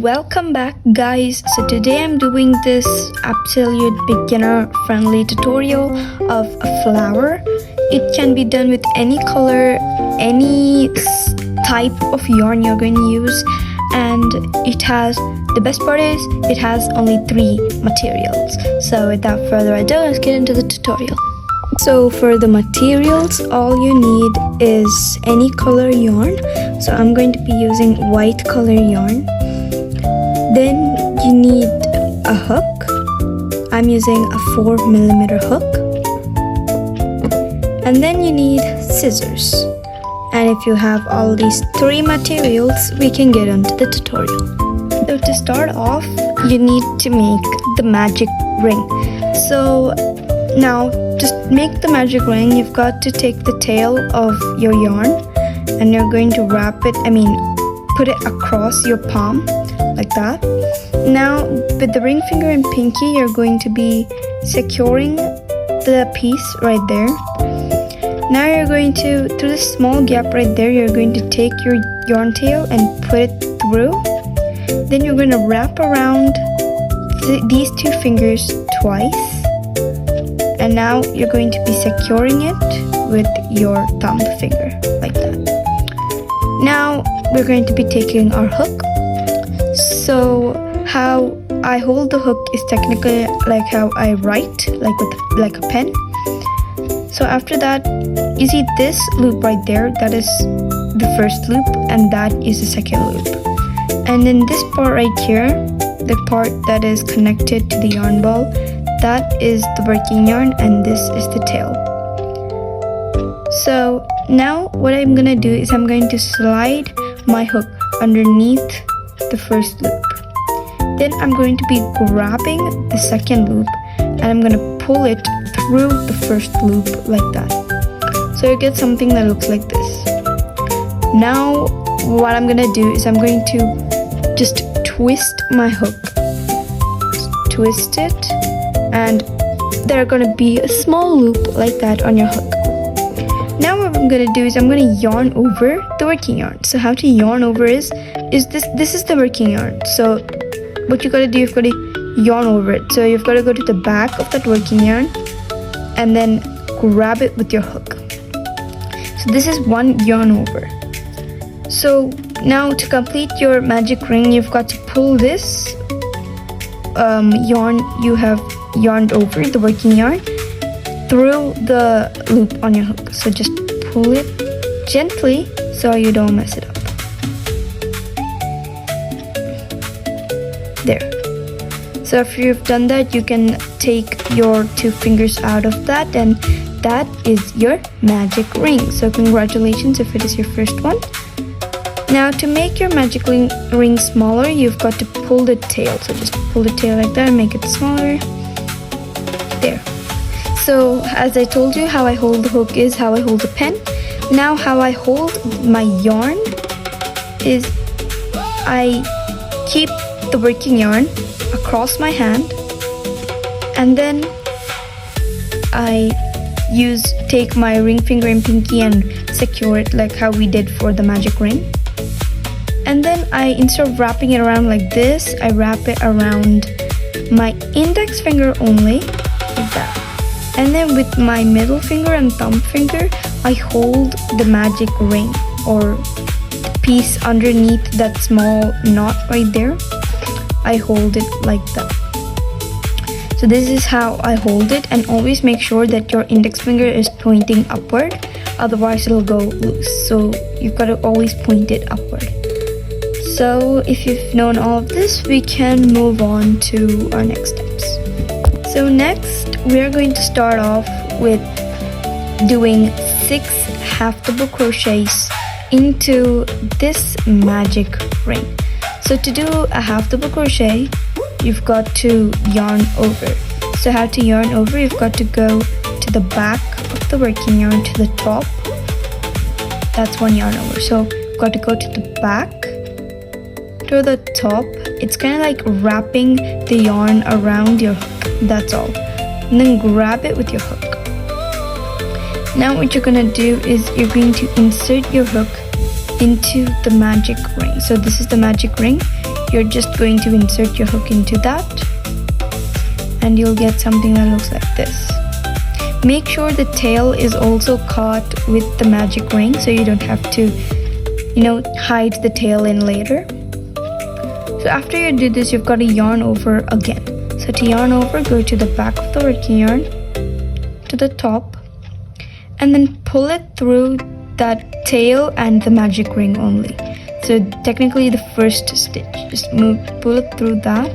Welcome back, guys. So today I'm doing this absolute beginner friendly tutorial of a flower. It can be done with any color, any type of yarn you're going to use, and the best part is it has only 3 materials. So without further ado, let's get into the tutorial. So for the materials, all you need is any color yarn. So I'm going to be using white color yarn. Then you need a hook. I'm using a 4mm hook. And then you need scissors. And if you have all these 3 materials, we can get onto the tutorial. So to start off, you need to make the magic ring. So now, to make the magic ring, you've got to take the tail of your yarn and you're going to put it across your palm like that. Now, with the ring finger and pinky, you're going to be securing the piece right there. Now you're going to, through this small gap right there, you're going to take your yarn tail and put it through. Then you're going to wrap around these 2 fingers twice. And now you're going to be securing it with your thumb finger like that. Now we're going to be taking our hook. So how I hold the hook is technically like how I write, like a pen. So after that, you see this loop right there, that is the first loop and that is the second loop. And then this part right here, the part that is connected to the yarn ball, that is the working yarn and this is the tail. So now what I'm gonna do is I'm going to slide my hook underneath the first loop. Then I'm going to be grabbing the second loop and I'm gonna pull it through the first loop like that. So you get something that looks like this. Now what I'm gonna do is I'm going to just twist my hook. Twist it. And there are going to be a small loop like that on your hook. Now what I'm going to do is I'm going to yarn over the working yarn. So how to yarn over is this is the working yarn. So what you got to do, you've got to yarn over it. So you've got to go to the back of that working yarn and then grab it with your hook. So this is one yarn over. So now to complete your magic ring, you've got to pull this yarn you have yarned over, the working yarn, through the loop on your hook. So just pull it gently so you don't mess it up. There. So after you've done that, you can take your 2 fingers out of that and that is your magic ring. So congratulations if it is your first one. Now to make your magic ring smaller, you've got to pull the tail. So just pull the tail like that and make it smaller. There. So as I told you, how I hold the hook is how I hold the pen. Now how I hold my yarn is I keep the working yarn across my hand and then I take my ring finger and pinky and secure it like how we did for the magic ring. And then instead of wrapping it around like this, I wrap it around my index finger only, like that. And then with my middle finger and thumb finger, I hold the magic ring or the piece underneath that small knot right there. I hold it like that. So this is how I hold it, and always make sure that your index finger is pointing upward, otherwise it'll go loose. So you've got to always point it upward. So if you've known all of this, we can move on to our next steps. So next, we're going to start off with doing 6 half double crochets into this magic ring. So to do a half double crochet, you've got to yarn over. So how to yarn over, you've got to go to the back of the working yarn to the top. That's 1 yarn over. So you've got to go to the back to the top. It's kind of like wrapping the yarn around your hook, that's all. And then grab it with your hook. Now what you're gonna do is you're going to insert your hook into the magic ring. So this is the magic ring. you're just going to insert your hook into that, and you'll get something that looks like this. Make sure the tail is also caught with the magic ring, so you don't have to, hide the tail in later. So after you do this, you've got to yarn over again. So to yarn over, go to the back of the working yarn, to the top, and then pull it through that tail and the magic ring only. So technically the first stitch, just pull it through that,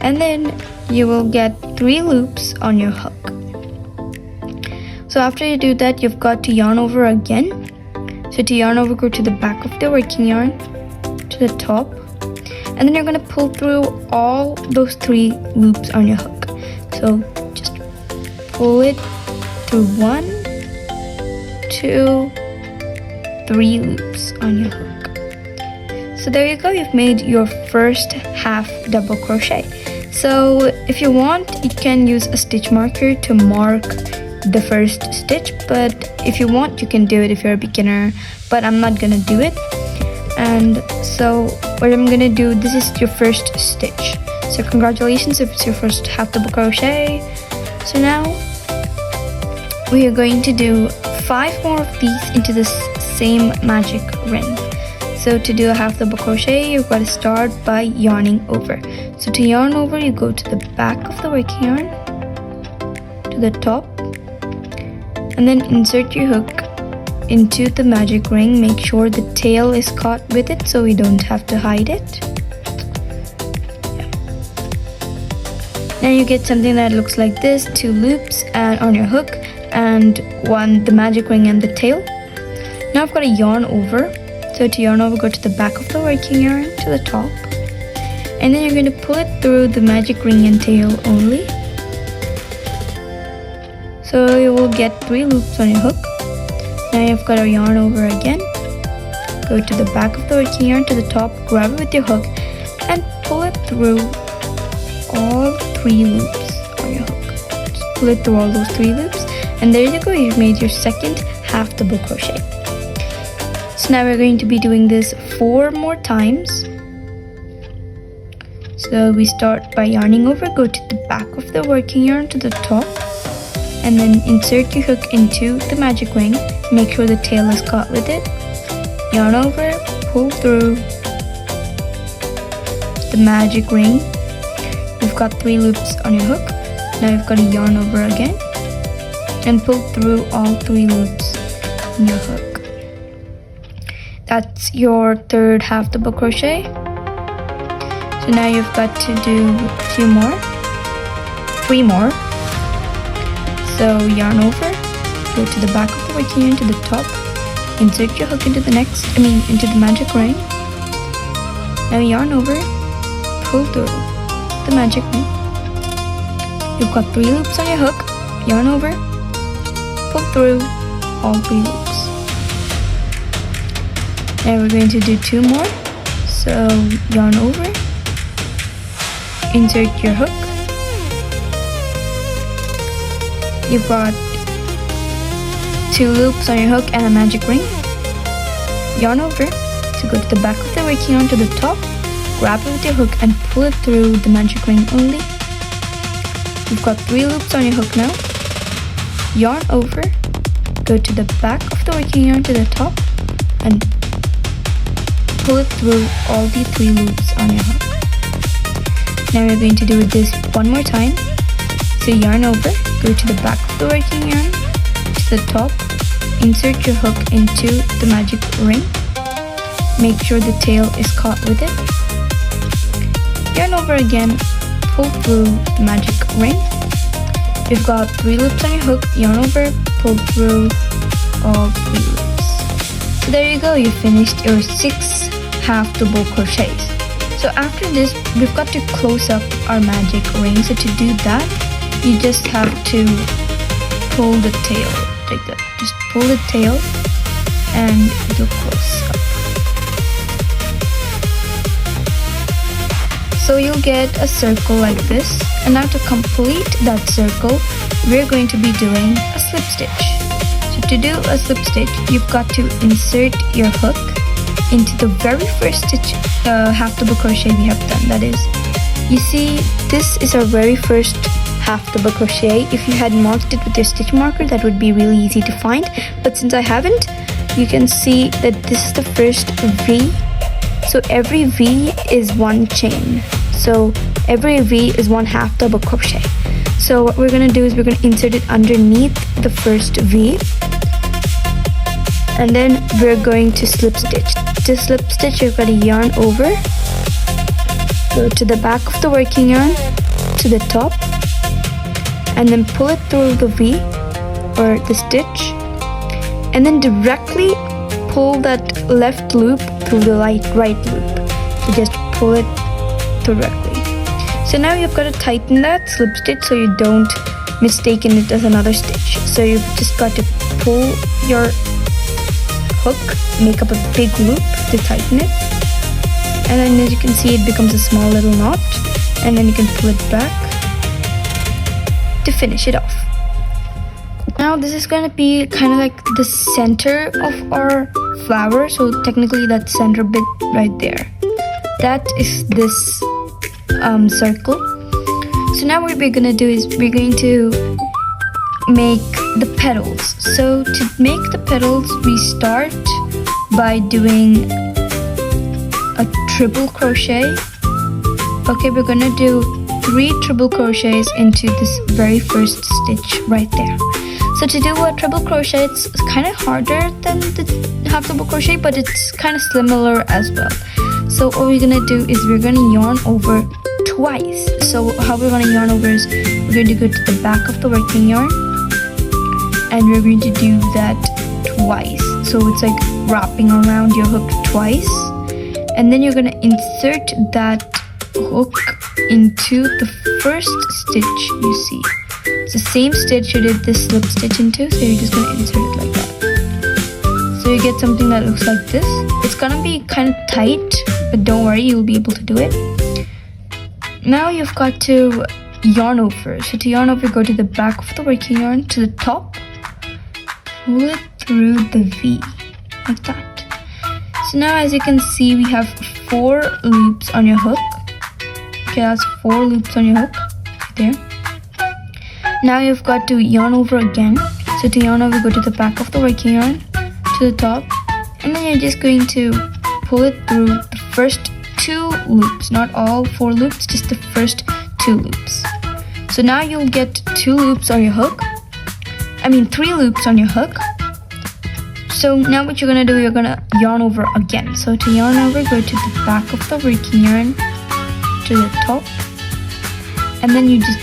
and then you will get 3 loops on your hook. So after you do that, you've got to yarn over again. So to yarn over, go to the back of the working yarn, to the top, and then you're going to pull through all those 3 loops on your hook. So just pull it through 1, 2, 3 loops on your hook. So there you go, you've made your first half double crochet. So if you want, you can use a stitch marker to mark the first stitch, but if you want, you can do it if you're a beginner, but I'm not gonna do it. And so what I'm gonna do, this is your first stitch. So congratulations if it's your first half double crochet. So now we are going to do 5 more of these into this same magic ring. So to do a half double crochet, you've got to start by yarning over. So to yarn over, you go to the back of the working yarn, to the top, and then insert your hook into the magic ring. Make sure the tail is caught with it so we don't have to hide it. Now you get something that looks like this, 2 loops and on your hook, and the magic ring and the tail. Now I've got to yarn over. So to yarn over, go to the back of the working yarn, to the top, and then you're going to pull it through the magic ring and tail only. So you will get 3 loops on your hook. Now you've got to yarn over again. Go to the back of the working yarn, to the top, grab it with your hook, and pull it through all 3 loops on your hook. Just pull it through all those 3 loops, and there you go, you've made your second half double crochet. So now we're going to be doing this 4 more times. So we start by yarning over, go to the back of the working yarn, to the top, and then insert your hook into the magic ring. Make sure the tail is caught with it. Yarn over, pull through the magic ring. You've got 3 loops on your hook. Now you've got to yarn over again and pull through all 3 loops on your hook. That's your third half double crochet. So now you've got to do 3 more. So yarn over, go to the back of the working yarn, to the top, insert your hook into the magic ring. Now yarn over, pull through the magic ring. You've got 3 loops on your hook. Yarn over, pull through all 3 loops. Now we're going to do 2 more. So yarn over, insert your hook. You've got 2 loops on your hook and a magic ring. Yarn over, so go to the back of the working yarn, to the top, grab it with your hook and pull it through the magic ring only. You've got 3 loops on your hook now. Yarn over, go to the back of the working yarn, to the top, and pull it through all the 3 loops on your hook. Now we're going to do this 1 more time. So yarn over, go to the back of the working yarn, to the top, insert your hook into the magic ring. Make sure the tail is caught with it. Yarn over again, pull through the magic ring. You've got 3 loops on your hook. Yarn over, pull through all 3 loops. So there you go, you finished your 6 half double crochets. So after this, we've got to close up our magic ring. So to do that, you just have to pull the tail like that. Just pull the tail and it'll close up. So you'll get a circle like this. And now to complete that circle, we're going to be doing a slip stitch. So to do a slip stitch, you've got to insert your hook into the very first stitch, half double crochet we have done. That is, you see, this is our very first half double crochet. If you had marked it with your stitch marker, that would be really easy to find, but since I haven't, you can see that this is the first V. So every V is one chain, so every V is one half double crochet. So what we're going to do is we're going to insert it underneath the first V, and then we're going to slip stitch. To slip stitch, you've got to yarn over, go to the back of the working yarn to the top, and then pull it through the V or the stitch, and then directly pull that left loop through the right loop. So just pull it directly. So now you've got to tighten that slip stitch so you don't mistaken it as another stitch. So you've just got to pull your hook, make up a big loop to tighten it, and then as you can see, it becomes a small little knot, and then you can pull it back to finish it off. Now this is going to be kind of like the center of our flower, so technically that center bit right there, that is this circle. So now what we're going to do is we're going to make the petals. So to make the petals, we start by doing a triple crochet. Okay, we're going to do 3 triple crochets into this very first stitch right there. So to do a triple crochet, it's kind of harder than the half double crochet, but it's kind of similar as well. So what we're gonna do is we're gonna yarn over twice. So how we're gonna yarn over is we're going to go to the back of the working yarn, and we're going to do that twice. So it's like wrapping around your hook twice, and then you're gonna insert that hook into the first stitch you see. It's the same stitch you did this slip stitch into, so you're just going to insert it like that. So you get something that looks like this. It's going to be kind of tight, but don't worry, you'll be able to do it. Now you've got to yarn over. So to yarn over, go to the back of the working yarn to the top, pull it through the V, like that. So now as you can see, we have 4 loops on your hook. Okay, that's 4 loops on your hook, right there. Now you've got to yarn over again. So to yarn over, go to the back of the working yarn to the top, and then you're just going to pull it through the first 2 loops, not all 4 loops, just the first 2 loops. So now you'll get 2 loops on your hook. 3 loops on your hook. So now what you're gonna do, you're gonna yarn over again. So to yarn over, go to the back of the working yarn to the top, and then you just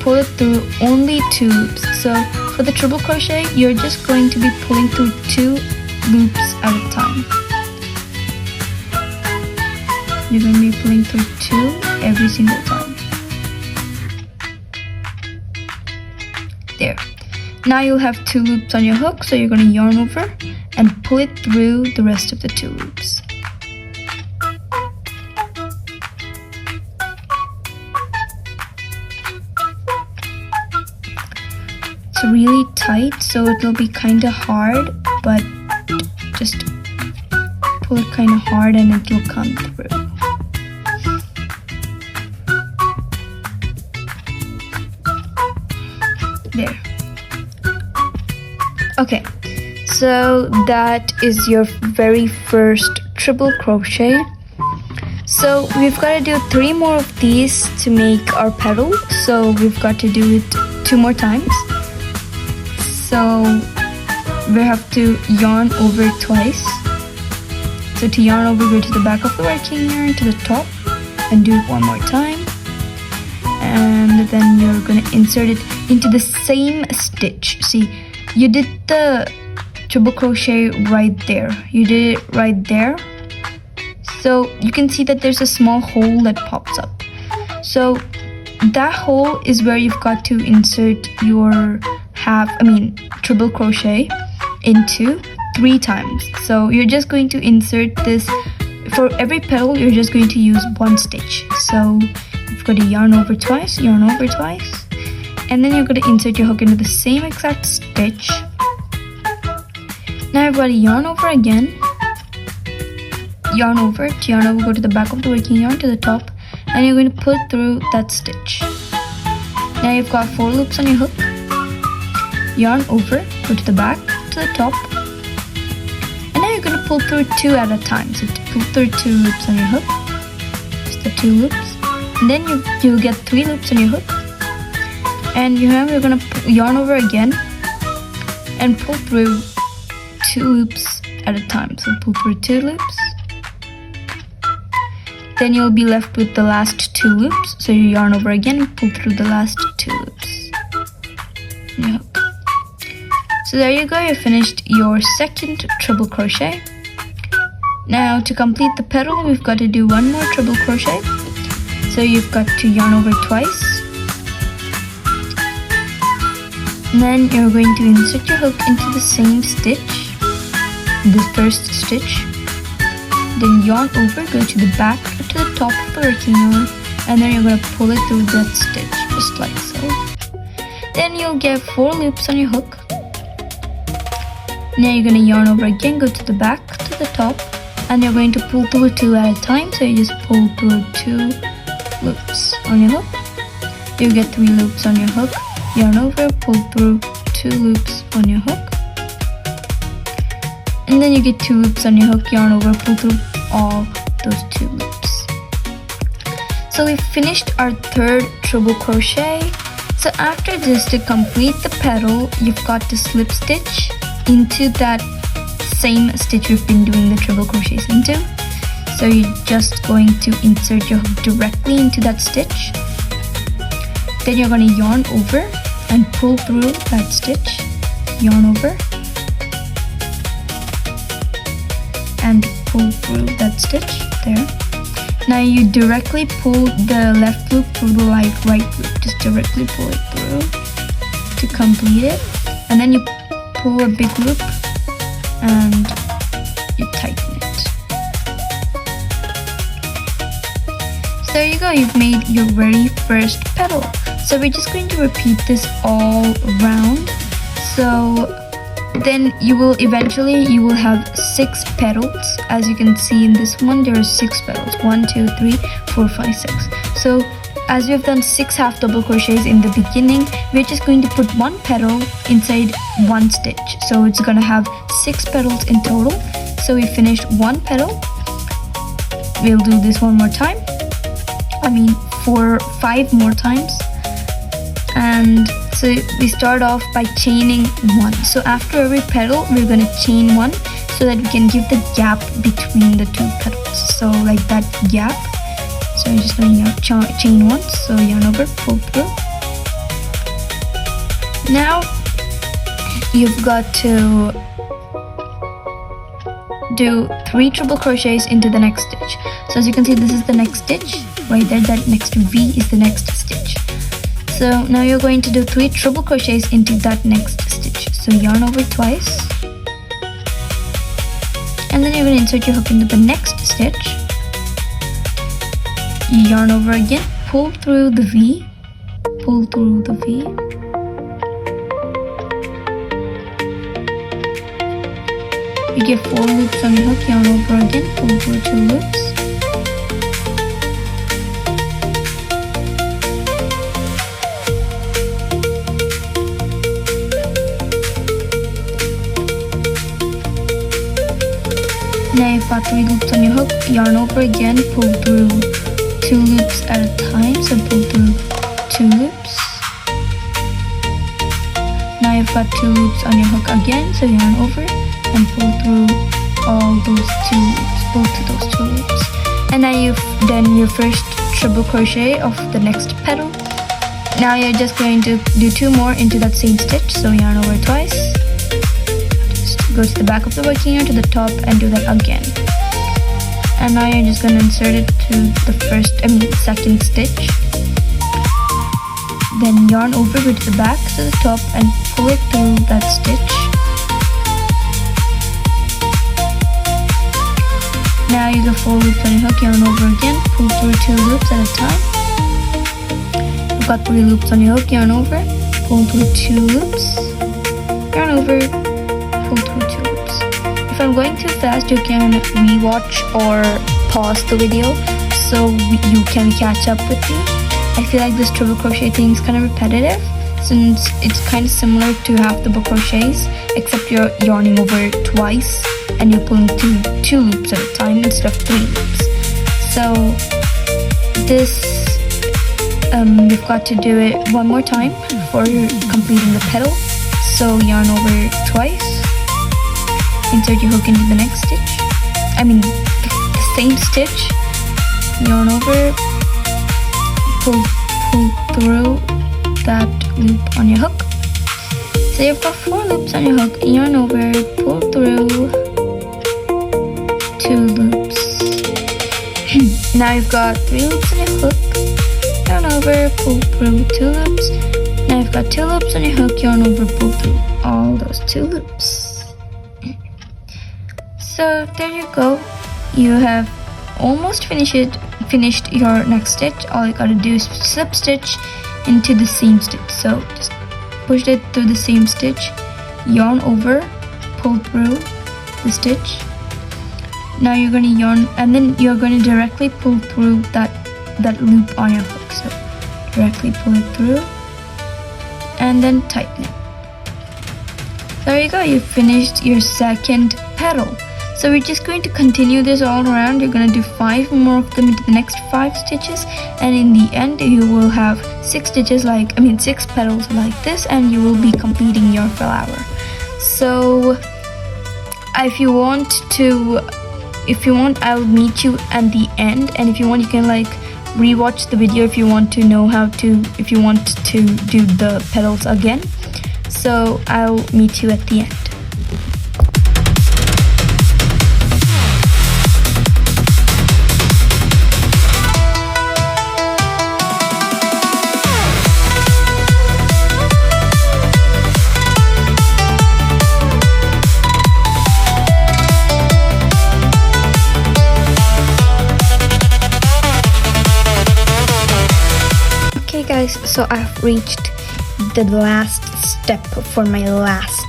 pull it through only 2 loops. So for the triple crochet, you're just going to be pulling through 2 loops at a time. You're going to be pulling through 2 every single time. There. Now you'll have 2 loops on your hook, so you're going to yarn over and pull it through the rest of the 2 loops. It's really tight, so it'll be kind of hard, but just pull it kind of hard and it'll come through. There. Okay, so that is your very first triple crochet. So we've got to do 3 more of these to make our petal, so we've got to do it 2 more times. So we have to yarn over twice. So to yarn over, go to the back of the working yarn to the top and do it 1 more time. And then you're going to insert it into the same stitch. See, you did the triple crochet right there. You did it right there. So you can see that there's a small hole that pops up. So that hole is where you've got to insert your triple crochet into 3 times. So you're just going to insert this for every petal. You're just going to use 1 stitch. So you've got to yarn over twice, and then you're going to insert your hook into the same exact stitch. Now I've got to yarn over again, yarn over. To yarn over, go to the back of the working yarn to the top, and you're going to pull through that stitch. Now you've got 4 loops on your hook. Yarn over, go to the back to the top, and now you're going to pull through 2 at a time. So pull through 2 loops on your hook, just the 2 loops, and then you'll get 3 loops on your hook. And you're going to yarn over again and pull through 2 loops at a time. So pull through 2 loops. Then you'll be left with the last 2 loops. So you yarn over again and pull through the last 2 loops. Yep. So there you go, you finished your second treble crochet. Now to complete the petal, we've got to do 1 more treble crochet. So you've got to yarn over twice. And then you're going to insert your hook into the same stitch, the first stitch. Then yarn over, go to the back to the top of the working yarn, and then you're going to pull it through that stitch, just like so. Then you'll get 4 loops on your hook. Now you're going to yarn over again, go to the back to the top, and you're going to pull through 2 at a time. So you just pull through 2 loops on your hook. You get 3 loops on your hook. Yarn over, pull through 2 loops on your hook, and then you get 2 loops on your hook. Yarn over, pull through all those 2 loops. So we finished our third treble crochet. So after this, to complete the petal, you've got to slip stitch into that same stitch we've been doing the treble crochets into. So you're just going to insert your hook directly into that stitch. Then you're going to yarn over and pull through that stitch, yarn over and pull through that stitch there. Now you directly pull the left loop through the right loop, just directly pull it through to complete it, and then you pull a big loop and you tighten it. So there you go, you've made your very first petal. So we're just going to repeat this all around. So then you will have 6 petals. As you can see in this one, there are 6 petals. 1, 2, 3, 4, 5, 6. So as we have done 6 half double crochets in the beginning, we're just going to put 1 petal inside 1 stitch. So it's going to have 6 petals in total. So we finished 1 petal. We'll do this one more time. 5 more times. And so we start off by chaining 1. So after every petal, we're going to chain 1 so that we can give the gap between the 2 petals. So like that gap. So you're just going to chain 1. So yarn over, pull through. Now you've got to do 3 treble crochets into the next stitch. So as you can see, this is the next stitch. Right there, that next V is the next stitch. So now you're going to do 3 treble crochets into that next stitch. So yarn over twice, and then you're going to insert your hook into the next stitch. Yarn over again, pull through the V, pull through the V. You get 4 loops on your hook, yarn over again, pull through 2 loops. Now you've got 3 loops on your hook, yarn over again, pull through 2 loops at a time, so pull through 2 loops. Now you've got 2 loops on your hook again, so yarn over and pull through all those 2 loops, both of those 2 loops. And now you've done your first treble crochet of the next petal. Now you're just going to do 2 more into that same stitch, so yarn over twice. Go to the back of the working yarn to the top and do that again. And now you're just going to insert it to the second stitch. Then yarn over, go to the back to the top and pull it through that stitch. Now you get 4 loops on your hook, yarn over again, pull through 2 loops at a time. You've got 3 loops on your hook, yarn over, pull through 2 loops, yarn over, pull through 2 loops. You if I'm going too fast, you can rewatch or pause the video so you can catch up with me. I feel like this triple crochet thing is kind of repetitive since it's kind of similar to half double crochets, except you're yarning over it twice and you're pulling two loops at a time instead of 3 loops. So this you've got to do it one more time before you're completing the petal. So yarn over it twice, insert your hook into the next stitch, the same stitch, yarn over, pull through that loop on your hook. So you've got 4 loops on your hook, yarn over, pull through 2 loops. Now you've got 3 loops on your hook, yarn over, pull through 2 loops. Now you've got 2 loops on your hook, yarn over, pull through all those 2 loops. So there you go. You have almost finished your next stitch. All you gotta do is slip stitch into the seam stitch. So just push it through the seam stitch, yarn over, pull through the stitch. Now you're going to yarn, and then you're going to directly pull through that loop on your hook. So directly pull it through and then tighten it. There you go, you finished your second petal. So we're just going to continue this all around. You're going to do 5 more of them into the next 5 stitches, and in the end you will have 6 petals like this, and you will be completing your flower. So if you want, I'll meet you at the end, and if you want, you can rewatch the video if you want to know if you want to do the petals again. So I'll meet you at the end. Guys, so I've reached the last step for my last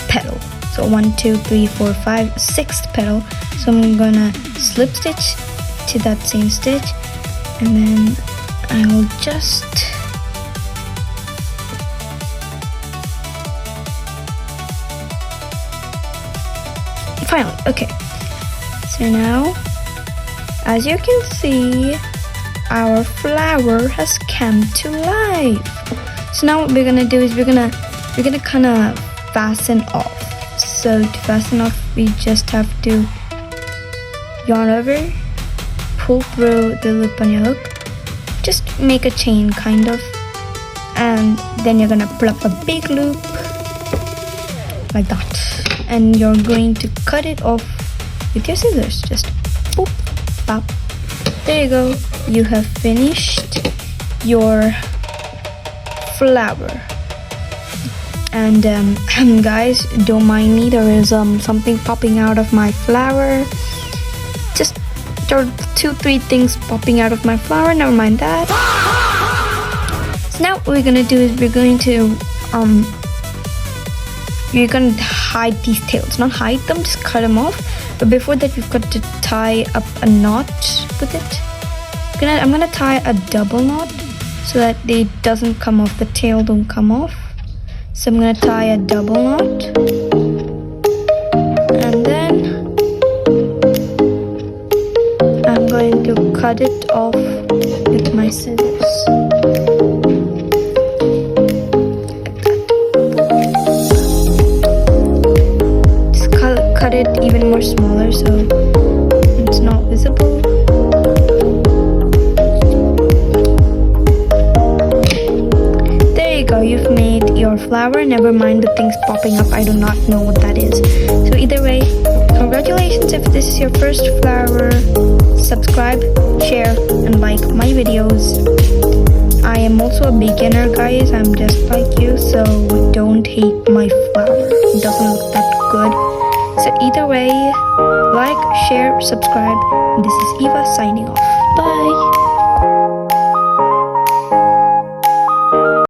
petal. So 1, 2, 3, 4, 5, 6th petal. So I'm gonna slip stitch to that same stitch, and then I will just finally, okay. So now, as you can see, our flower has come to life. So now what we're gonna do is we're gonna kind of fasten off. So to fasten off, we just have to yarn over, pull through the loop on your hook, just make a chain kind of, and then you're gonna pull up a big loop like that, and you're going to cut it off with your scissors. Just boop, pop. There you go. You have finished your flower. And guys, don't mind me, there is something popping out of my flower. Just there are 2-3 things popping out of my flower, never mind that. So now what we're gonna do is you're gonna hide these tails. Not hide them, just cut them off. But before that, we've got to tie up a knot with it. I'm gonna tie a double knot so that it doesn't come off, the tail don't come off. So I'm gonna tie a double knot, and then I'm going to cut it off with my scissors. Just cut it even more smaller so it's not visible. You've made your flower. Never mind the things popping up, I do not know what that is. So either way, congratulations if this is your first flower. Subscribe, share, and like my videos. I am also a beginner, guys. I'm just like you, so don't hate my flower. It doesn't look that good. So either way, like, share, subscribe. This is Eva signing off. Bye.